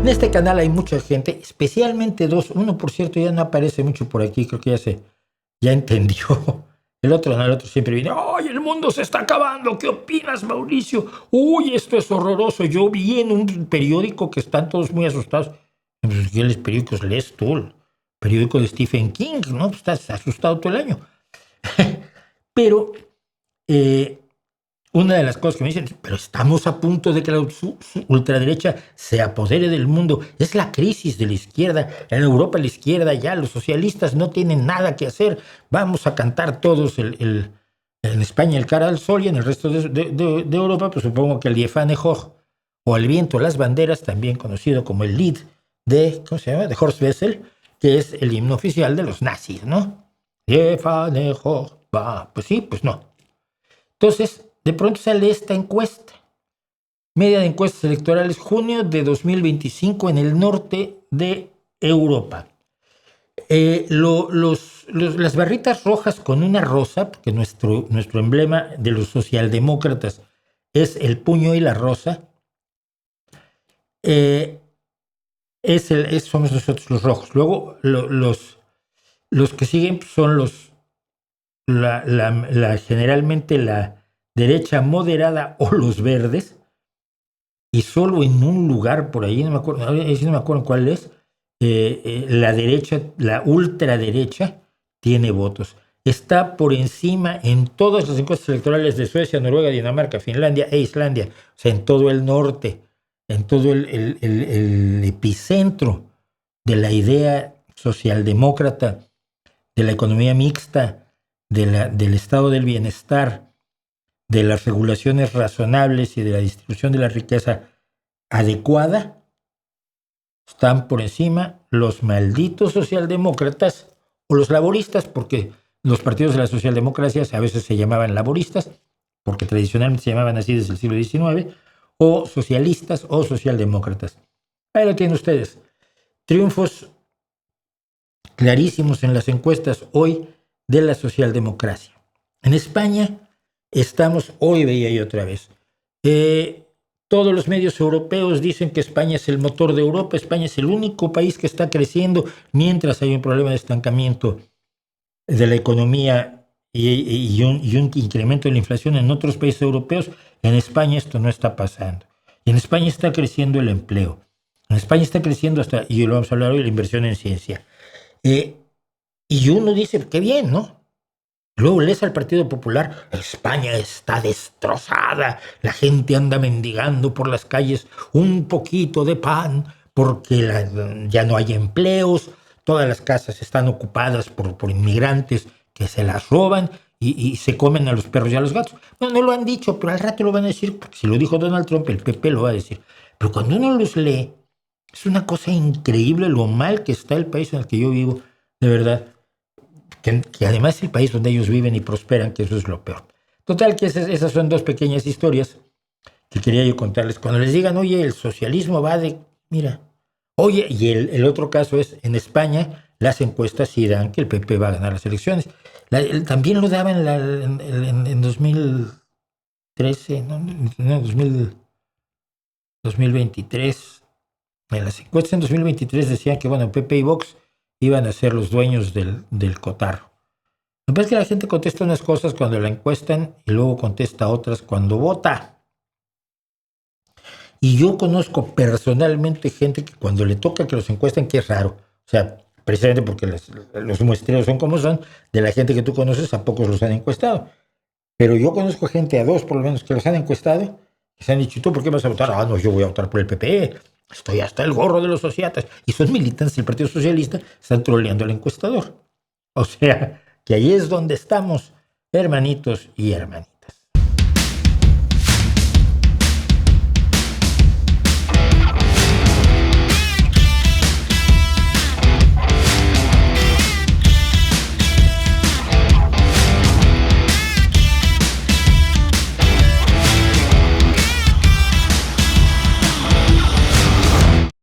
En este canal hay mucha gente, especialmente dos. Uno, por cierto, ya no aparece mucho por aquí, creo que ya entendió. El otro no, el otro siempre viene, ¡ay, el mundo se está acabando! ¿Qué opinas, Mauricio? ¡Uy, esto es horroroso! Yo vi en un periódico que están todos muy asustados. Pues, ¿qué periódicos lees tú? El periódico de Stephen King, ¿no? Pues estás asustado todo el año. Pero una de las cosas que me dicen, pero estamos a punto de que la ultraderecha se apodere del mundo. Es la crisis de la izquierda. En Europa la izquierda ya, los socialistas no tienen nada que hacer. Vamos a cantar todos en España el cara al sol y en el resto de Europa, pues supongo que el Die Fahne Hoch o el viento, las banderas, también conocido como el Lied de, ¿cómo se llama? De Horst Wessel, que es el himno oficial de los nazis, ¿no? Die Fahne Hoch, va, pues sí, pues no. Entonces, de pronto sale esta encuesta. Media de encuestas electorales, junio de 2025 en el norte de Europa. Las barritas rojas con una rosa, porque nuestro emblema de los socialdemócratas es el puño y la rosa, somos nosotros los rojos. Luego los que siguen son generalmente la derecha moderada o los verdes, y solo en un lugar por ahí, no me acuerdo cuál es, la derecha, la ultraderecha, tiene votos. Está por encima en todas las encuestas electorales de Suecia, Noruega, Dinamarca, Finlandia e Islandia, o sea, en todo el norte, en todo el epicentro de la idea socialdemócrata, de la economía mixta, del estado del bienestar, de las regulaciones razonables y de la distribución de la riqueza adecuada, están por encima los malditos socialdemócratas o los laboristas, porque los partidos de la socialdemocracia a veces se llamaban laboristas, porque tradicionalmente se llamaban así desde el siglo XIX, o socialistas o socialdemócratas. Ahí lo tienen ustedes. Triunfos clarísimos en las encuestas hoy de la socialdemocracia. En España estamos, hoy veía yo otra vez, todos los medios europeos dicen que España es el motor de Europa, España es el único país que está creciendo mientras hay un problema de estancamiento de la economía y un incremento de la inflación en otros países europeos. En España esto no está pasando. Y en España está creciendo el empleo. En España está creciendo y lo vamos a hablar hoy, la inversión en ciencia. Y uno dice, qué bien, ¿no? Luego lees al Partido Popular, España está destrozada, la gente anda mendigando por las calles un poquito de pan porque ya no hay empleos, todas las casas están ocupadas por inmigrantes que se las roban y se comen a los perros y a los gatos. Bueno, no lo han dicho, pero al rato lo van a decir, porque si lo dijo Donald Trump, el PP lo va a decir. Pero cuando uno los lee, es una cosa increíble lo mal que está el país en el que yo vivo, de verdad. Que además es el país donde ellos viven y prosperan, que eso es lo peor. Total, que esas son dos pequeñas historias que quería yo contarles. Cuando les digan, oye, el socialismo va de... Mira, oye, y el otro caso es, en España, las encuestas sí dan que el PP va a ganar las elecciones. También lo daban en 2013, no 2023. En las encuestas en 2023 decían que, bueno, PP y Vox iban a ser los dueños del cotarro. Me parece que la gente contesta unas cosas cuando la encuestan y luego contesta otras cuando vota. Y yo conozco personalmente gente que cuando le toca que los encuesten, que es raro, o sea, precisamente porque los muestreos son como son, de la gente que tú conoces, a pocos los han encuestado. Pero yo conozco gente, a dos por lo menos, que los han encuestado, que se han dicho, ¿tú por qué vas a votar? Ah, no, yo voy a votar por el PP. Estoy hasta el gorro de los sociatas. Y son militantes del Partido Socialista, están troleando al encuestador. O sea, que ahí es donde estamos, hermanitos y hermanitas.